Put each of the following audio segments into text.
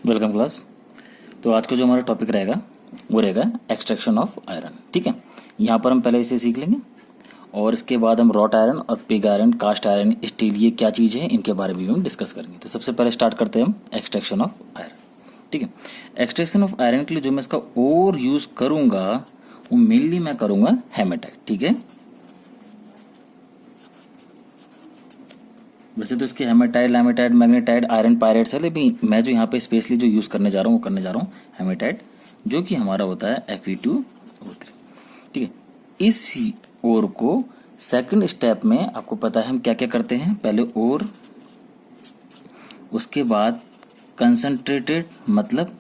Welcome class. तो आज का जो हमारा टॉपिक रहेगा वो रहेगा एक्सट्रैक्शन ऑफ आयरन। ठीक है, यहाँ पर हम पहले इसे सीख लेंगे और इसके बाद हम रॉट आयरन और pig iron, cast iron, steel, ये क्या चीज़ है इनके बारे में भी हम डिस्कस करेंगे। तो सबसे पहले स्टार्ट करते हैं हम एक्सट्रैक्शन ऑफ आयरन। ठीक है, एक्सट्रैक्शन ऑफ आयरन के लिए जो मैं इसका और यूज़ करूँगा वो मेनली मैं करूँगा हेमेटाइट। ठीक है, वैसे तो इसके हेमेटाइट, लैमेटाइट, मैग्नेटाइट, आयरन पायरेट्स है, लेकिन मैं जो यहाँ पे स्पेशली जो यूज़ करने जा रहा हूँ वो करने जा रहा हूँ हेमेटाइट, जो कि हमारा होता है Fe2O3। ठीक है, इस ओर को सेकंड स्टेप में आपको पता है हम क्या क्या करते हैं। पहले ओर, उसके बाद कंसंट्रेटेड, मतलब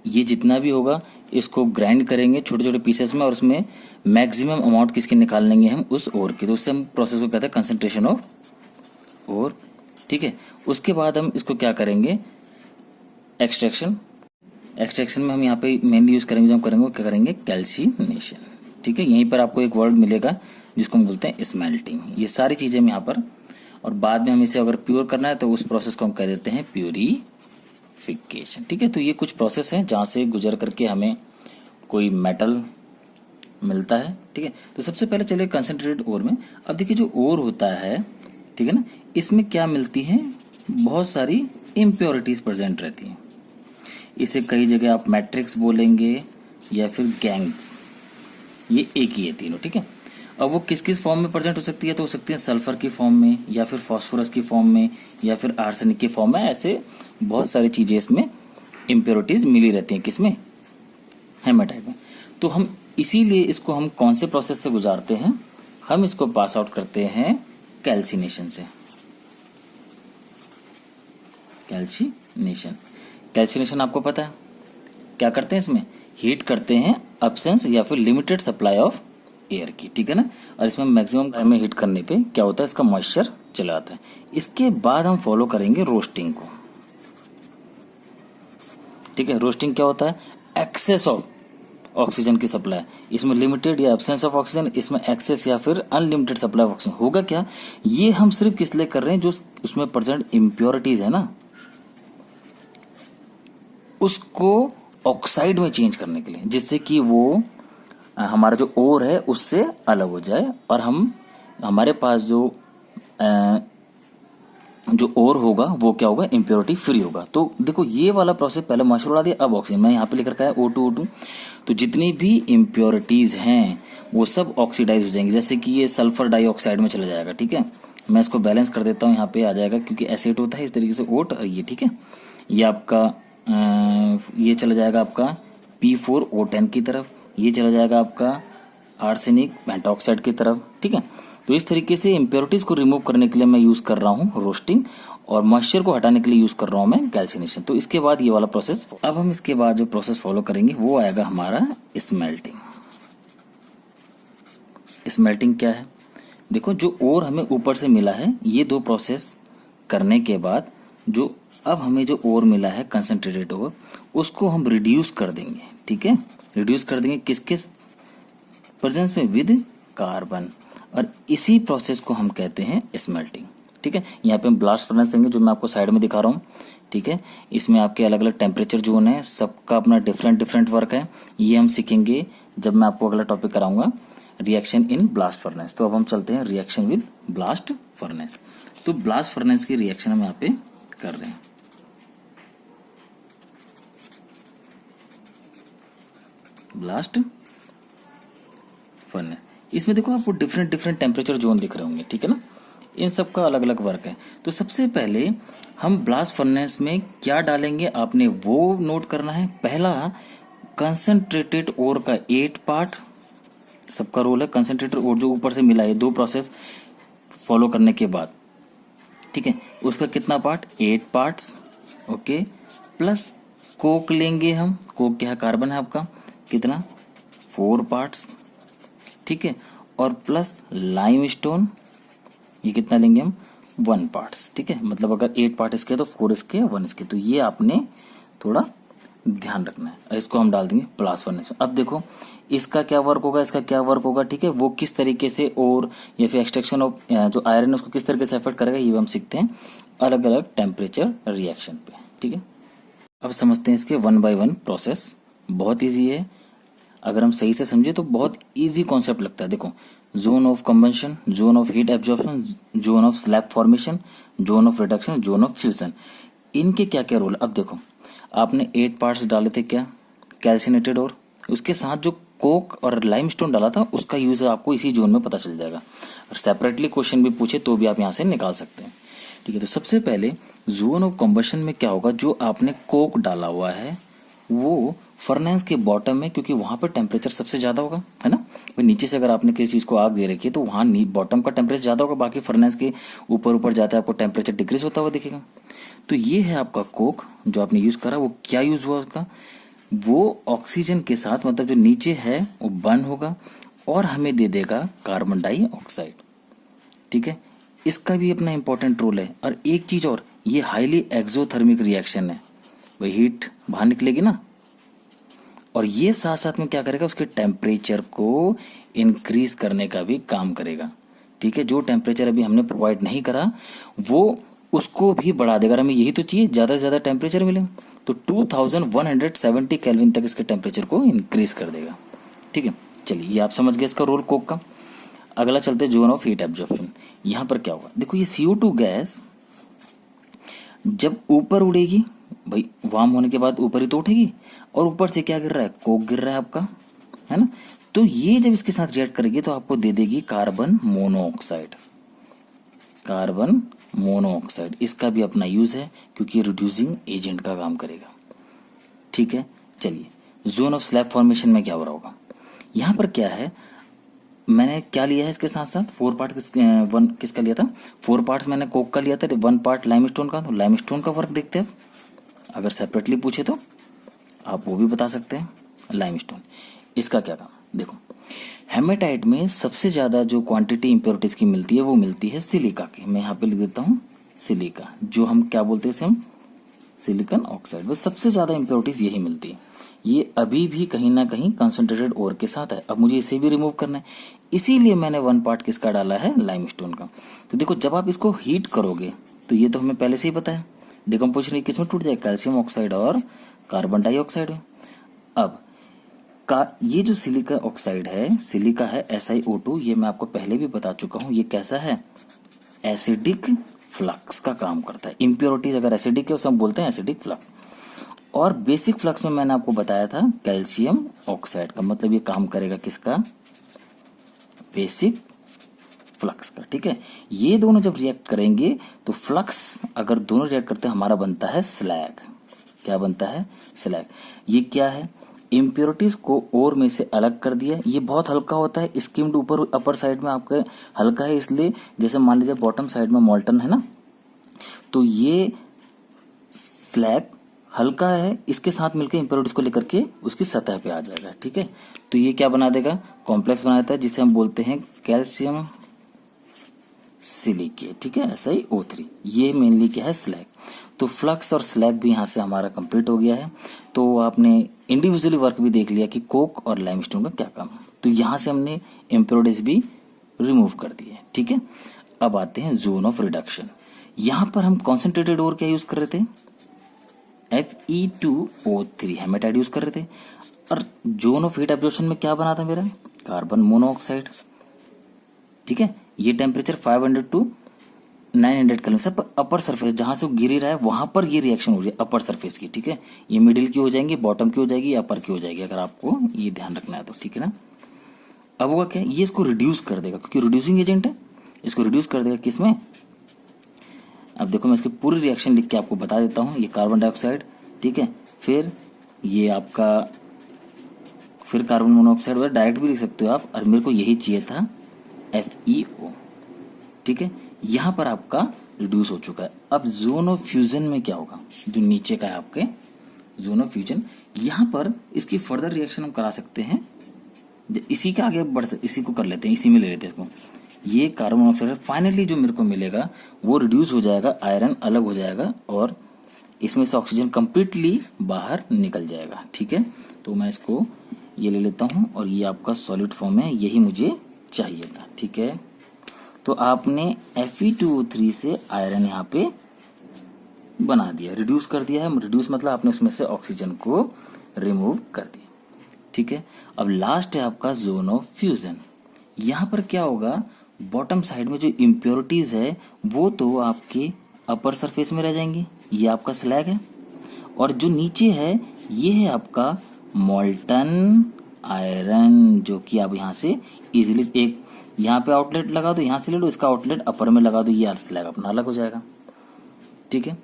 ये जितना भी होगा इसको ग्राइंड करेंगे छोटे छोटे पीसेस में और उसमें मैक्सिमम अमाउंट किसके निकाल लेंगे हम, उस ओर की। तो उससे हम प्रोसेस को कहते हैं कंसंट्रेशन ऑफ ओर। ठीक है, उसके बाद हम इसको क्या करेंगे, एक्सट्रैक्शन। एक्सट्रैक्शन में हम यहाँ पे मेनली यूज करेंगे, जो हम करेंगे क्या करेंगे, कैल्सिनेशन। ठीक है, यहीं पर आपको एक वर्ड मिलेगा जिसको हम बोलते हैं स्मेल्टिंग। ये सारी चीजें हम यहाँ पर, और बाद में हम इसे अगर प्योर करना है तो उस प्रोसेस को हम कह देते हैं प्योरीफिकेशन। ठीक है, तो ये कुछ प्रोसेस है जहां से गुजर करके हमें कोई मेटल मिलता है। ठीक है, तो सबसे पहले चलिए कंसंट्रेटेड ओर में। अब देखिए जो ओर होता है, ठीक है ना, इसमें क्या मिलती है, बहुत सारी इम्प्योरिटीज प्रेजेंट रहती हैं। इसे कई जगह आप मैट्रिक्स बोलेंगे या फिर गैंग्स, ये एक ही है तीनों। ठीक है, अब वो किस किस फॉर्म में प्रेजेंट हो सकती है, तो हो सकती है सल्फर की फॉर्म में, या फिर फास्फोरस की फॉर्म में, या फिर आर्सेनिक की फॉर्म में। ऐसे बहुत सारी चीजें इसमें इम्प्योरिटीज मिली रहती हैं, किसमें, हेमाटाइट में। तो हम इसीलिए इसको हम कौन से प्रोसेस से गुजारते हैं, हम इसको पास आउट करते हैं कैल्सिनेशन से। कैल्सिनेशन, कैल्सिनेशन आपको पता है क्या करते हैं, इसमें हीट करते हैं एब्सेंस या फिर लिमिटेड सप्लाई ऑफ एयर की। ठीक है ना, और इसमें मैक्सिमम टाइम में हीट करने पे क्या होता है, इसका मॉइस्चर चला जाता है। इसके बाद हम फॉलो करेंगे रोस्टिंग को। ठीक है, रोस्टिंग क्या होता है, एक्सेस ऑफ ऑक्सीजन की सप्लाई, इसमें लिमिटेड या एब्सेंस ऑफ ऑक्सीजन, इसमें एक्सेस या फिर अनलिमिटेड सप्लाई ऑफ ऑक्सीजन। होगा क्या, ये हम सिर्फ किस लिए कर रहे हैं, जो उसमें प्रेजेंट इम्प्योरिटीज है ना, उसको ऑक्साइड में चेंज करने के लिए, जिससे कि वो हमारा जो ओर है उससे अलग हो जाए और हम हमारे पास जो ओर होगा वो क्या होगा, इम्प्योरिटी फ्री होगा। तो देखो ये वाला प्रोसेस, पहले मॉइस्चर उड़ा दिया, अब ऑक्सीजन। मैं यहाँ पे लिख रखा है O2O2। तो जितनी भी इम्प्योरिटीज हैं वो सब ऑक्सीडाइज हो जाएंगी, जैसे कि ये सल्फर डाइऑक्साइड में चला जाएगा। ठीक है, मैं इसको बैलेंस कर देता हूँ, यहाँ पे आ जाएगा क्योंकि एसिड होता है इस तरीके से ओट, ये ठीक है, ये आपका ये चला जाएगा आपका P4O10 की तरफ, ये चला जाएगा आपका आर्सेनिक पेंटॉक्साइड की तरफ। ठीक है, तो इस तरीके से इम्प्योरिटीज को रिमूव करने के लिए मैं यूज कर रहा हूँ रोस्टिंग, और मॉइस्चर को हटाने के लिए यूज कर रहा हूँ मैं कैल्सिनेशन। तो इसके बाद ये वाला प्रोसेस, अब हम इसके बाद जो प्रोसेस फॉलो करेंगे वो आएगा हमारा स्मेल्टिंग। स्मेल्टिंग क्या है, देखो जो ओर हमें ऊपर से मिला है, ये दो प्रोसेस करने के बाद जो अब हमें जो ओर मिला है कंसंट्रेटेड ओर, उसको हम रिड्यूस कर देंगे। ठीक है, रिड्यूस कर देंगे किस किस प्रेजेंस में, विद कार्बन, और इसी प्रोसेस को हम कहते हैं स्मेल्टिंग। ठीक है, यहाँ पे हम ब्लास्ट फर्नेस देंगे, जो मैं आपको साइड में दिखा रहा हूँ। ठीक है, इसमें आपके अलग अलग टेम्परेचर जोन है, सबका अपना डिफरेंट डिफरेंट वर्क है। ये हम सीखेंगे जब मैं आपको अगला टॉपिक कराऊंगा, रिएक्शन इन ब्लास्ट फर्नेस। तो अब हम चलते हैं रिएक्शन विद ब्लास्ट फर्नेस। तो ब्लास्ट फर्नेस की रिएक्शन हम यहाँ पे कर रहे हैं। ब्लास्ट फर्नेस, इसमें देखो आपको डिफरेंट डिफरेंट टेम्परेचर जोन दिख रहे होंगे। ठीक है ना, इन सब का अलग अलग वर्क है। तो सबसे पहले हम ब्लास्ट फर्नेस में क्या डालेंगे, आपने वो नोट करना है। पहला, कंसंट्रेटेड ओर का 8 पार्ट, सबका रोल है। कंसंट्रेटेड ओर जो ऊपर से मिला है, दो प्रोसेस फॉलो करने के बाद, ठीक है, उसका कितना part, 8 parts. Okay, plus Coke लेंगे हम, कोक क्या है, कार्बन है आपका, कितना, 4 पार्ट्स। ठीक है, और प्लस लाइम स्टोन, ये कितना लेंगे हम, 1 पार्ट्स। ठीक है, मतलब अगर 8 पार्ट इसके तो 4 इसके, 1 इसके। तो ये आपने थोड़ा ध्यान रखना है। इसको हम डाल देंगे ब्लास्ट फर्नेस में। अब देखो इसका क्या वर्क होगा, इसका क्या वर्क होगा। ठीक है, वो किस तरीके से और या फिर एक्सट्रैक्शन ऑफ जो आयरन है उसको किस तरीके से इफेक्ट करेगा, ये हम सीखते हैं अलग अलग टेम्परेचर रिएक्शन पे। ठीक है, अब समझते हैं इसके वन बाय वन प्रोसेस। बहुत इजी है, अगर हम सही से समझे तो बहुत इजी कॉन्सेप्ट लगता है। देखो, zone of combustion, zone of heat absorption, zone of slag formation, zone of reduction, zone of fusion, इनके क्या क्या रोल। अब देखो, आपने 8 पार्ट्स डाले थे क्या, कैल्सिनेटेड, और उसके साथ जो कोक और लाइमस्टोन डाला था उसका यूज आपको इसी जोन में पता चल जाएगा। और सेपरेटली क्वेश्चन भी पूछे तो भी आप यहाँ से निकाल सकते हैं। ठीक है, तो सबसे पहले जोन ऑफ कंबशन में क्या होगा, जो आपने कोक डाला हुआ है वो फर्नेस के बॉटम में, क्योंकि वहां पर टेम्परेचर सबसे ज्यादा होगा, है ना। भाई नीचे से अगर आपने किसी चीज को आग दे रखी है तो वहां बॉटम का टेम्परेचर ज्यादा होगा, बाकी फर्नेस के ऊपर ऊपर जाता है आपको टेम्परेचर डिक्रीज होता हुआ दिखेगा। तो ये है आपका कोक जो आपने यूज करा। वो क्या यूज हुआ उसका, वो ऑक्सीजन के साथ, मतलब जो नीचे है वो बर्न होगा और हमें दे देगा कार्बन डाइऑक्साइड। ठीक है, इसका भी अपना इंपॉर्टेंट रोल है। और एक चीज और, ये हाईली एक्सोथर्मिक रिएक्शन है, वही हीट बाहर निकलेगी ना, और ये साथ साथ में क्या करेगा, उसके टेम्परेचर को इंक्रीज करने का भी काम करेगा। ठीक है, जो टेम्परेचर अभी हमने प्रोवाइड नहीं करा वो उसको भी बढ़ा देगा। हमें यही तो चाहिए, ज्यादा से ज्यादा टेम्परेचर मिले, तो 2170 केल्विन तक इसके टेम्परेचर को इंक्रीज कर देगा। ठीक है, चलिए ये आप समझ गए इसका रोल कोक का। अगला चलते हैं जोन ऑफ हीट एब्जॉर्प्शन। यहां पर क्या होगा, देखो ये CO2 गैस जब ऊपर उड़ेगी, भाई वार्म होने के बाद ऊपर ही तो उठेगी, और ऊपर से क्या गिर रहा है, कोक गिर रहा है आपका, है ना। तो ये जब इसके साथ रिएक्ट करेगी तो आपको दे देगी कार्बन मोनोऑक्साइड। कार्बन मोनोऑक्साइड, इसका भी अपना यूज है क्योंकि रिड्यूसिंग एजेंट का काम करेगा। ठीक है, चलिए जोन ऑफ स्लैग फॉर्मेशन में क्या हो रहा होगा, यहां पर क्या है, मैंने क्या लिया है इसके साथ साथ 4 पार्ट किसका लिया था, 4 पार्ट्स मैंने कोक का लिया था, 1 पार्ट लाइमस्टोन का। तो लाइमस्टोन का वर्क देखते हैं, अगर सेपरेटली पूछे तो आप वो भी बता सकते हैं। लाइमस्टोन, इसका क्या काम, देखो हेमेटाइट में सबसे ज्यादा जो क्वांटिटी इंप्योरिटीज की मिलती है वो मिलती है सिलिका की। मैं यहाँ पे लिख देता हूँ सिलिका, जो हम क्या बोलते हैं इसे, हम सिलिकॉन ऑक्साइड। बस सबसे ज्यादा इंप्योरिटीज यही मिलती है। ये अभी भी कहीं ना कहीं कंसंट्रेटेड ओर के साथ है। अब मुझे इसे भी रिमूव करना है, इसीलिए मैंने 1 पार्ट किसका डाला है, लाइमस्टोन का। तो देखो जब आप इसको हीट करोगे तो ये तो हमें पहले से ही पता है, डिकम्पोजिशन किसमें टूट जाए, कैल्शियम ऑक्साइड और कार्बन डाइऑक्साइड में। अब ये जो सिलिका ऑक्साइड है, सिलिका है SiO2, ये मैं आपको पहले भी बता चुका हूं, ये कैसा है, एसिडिक फ्लक्स का काम करता है। इम्प्योरिटीज अगर एसिडिक है उसे हम बोलते हैं एसिडिक फ्लक्स। और बेसिक फ्लक्स में मैंने आपको बताया था कैल्शियम ऑक्साइड का, मतलब ये काम करेगा किसका, बेसिक फ्लक्स का। ठीक है, ये दोनों जब रिएक्ट करेंगे तो फ्लक्स अगर दोनों रिएक्ट करते हैं हमारा बनता है स्लैग। क्या बनता है, स्लैग। ये क्या है, इम्प्योरिटीज को ओर में से अलग कर दिया। ये बहुत हल्का होता है, स्किम्ड ऊपर अपर साइड में आपके हल्का है, इसलिए जैसे मान लीजिए बॉटम साइड में मोल्टन है ना, तो ये स्लैग हल्का है, इसके साथ मिलकर इम्प्योरिटीज को लेकर के उसकी सतह पे आ जाएगा। ठीक है, तो ये क्या बना देगा, कॉम्प्लेक्स बना देता है, जिसे हम बोलते हैं कैल्शियम सिलिकेट। ठीक है, SiO3, ये मेनली क्या है, स्लैग। तो फ्लक्स और स्लैग भी यहाँ से हमारा कंप्लीट हो गया है। तो आपने इंडिविजुअली वर्क भी देख लिया कि कोक और लाइमस्टोन का क्या काम है। तो यहाँ से हमने इम्प्योरिटीज भी रिमूव कर दिए। ठीक है, अब आते हैं जोन ऑफ रिडक्शन। यहाँ पर हम कॉन्सेंट्रेटेड और क्या यूज कर रहे थे, Fe2O3 हेमेटाइड यूज कर रहे थे। और जोन ऑफ हीट एब्जॉर्प्शन में क्या बना था मेरा, कार्बन मोनोऑक्साइड। ठीक है, ये टेम्परेचर 500 to 900 केल्विन, सब अपर सरफेस जहां से वो गिर रहा है वहां पर ये रिएक्शन हो रही है अपर सरफेस की। ठीक है, ये मिडिल की हो जाएंगी, बॉटम की हो जाएगी, या अपर की हो जाएगी, अगर आपको ये ध्यान रखना है तो। ठीक है ना, अब होगा क्या, ये इसको रिड्यूस कर देगा क्योंकि रिड्यूसिंग एजेंट है, इसको रिड्यूस कर देगा किसमें। अब देखो मैं इसकी पूरी रिएक्शन लिख के आपको बता देता हूँ। ये कार्बन डाइऑक्साइड, ठीक है, फिर ये आपका, फिर कार्बन मोनोऑक्साइड, डायरेक्ट भी लिख सकते हो आप, और मेरे को यही चाहिए था FeO। ठीक है, यहां पर आपका रिड्यूस हो चुका है। अब जोन ऑफ फ्यूजन में क्या होगा, जो नीचे का है आपके जोन ऑफ फ्यूजन, यहां पर इसकी फर्दर रिएक्शन हम करा सकते हैं। इसी के आगे बढ़ सकते, इसी को कर लेते हैं, इसी में ले लेते हैं इसको। ये कार्बन मोनोऑक्साइड फाइनली जो मेरे को मिलेगा वो रिड्यूस हो जाएगा, आयरन अलग हो जाएगा और इसमें से ऑक्सीजन कंप्लीटली बाहर निकल जाएगा। ठीक है, तो मैं इसको ये ले लेता हूं और ये आपका सॉलिड फॉर्म है, यही मुझे चाहिए था। ठीक है, तो आपने Fe2O3 से आयरन यहाँ पे बना दिया, रिड्यूस कर दिया है। रिड्यूस मतलब आपने उसमें से ऑक्सीजन को रिमूव कर दिया, ठीक है। अब लास्ट है आपका जोन ऑफ फ्यूजन। यहाँ पर क्या होगा, बॉटम साइड में जो इम्प्योरिटीज है वो तो आपके अपर सरफेस में रह जाएंगी, ये आपका स्लैग है। और जो नीचे है ये है आपका मॉल्टन आयरन, जो कि आप यहाँ से इजीली एक यहाँ पे आउटलेट लगा दो, यहाँ से ले लो, इसका आउटलेट अपर में लगा दो, ये स्लैग अपना अलग हो जाएगा, ठीक है।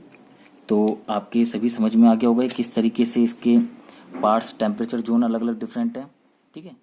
तो आपके सभी समझ में आ गया होगा किस तरीके से इसके पार्ट्स, टेम्परेचर जोन अलग अलग डिफरेंट है, ठीक है।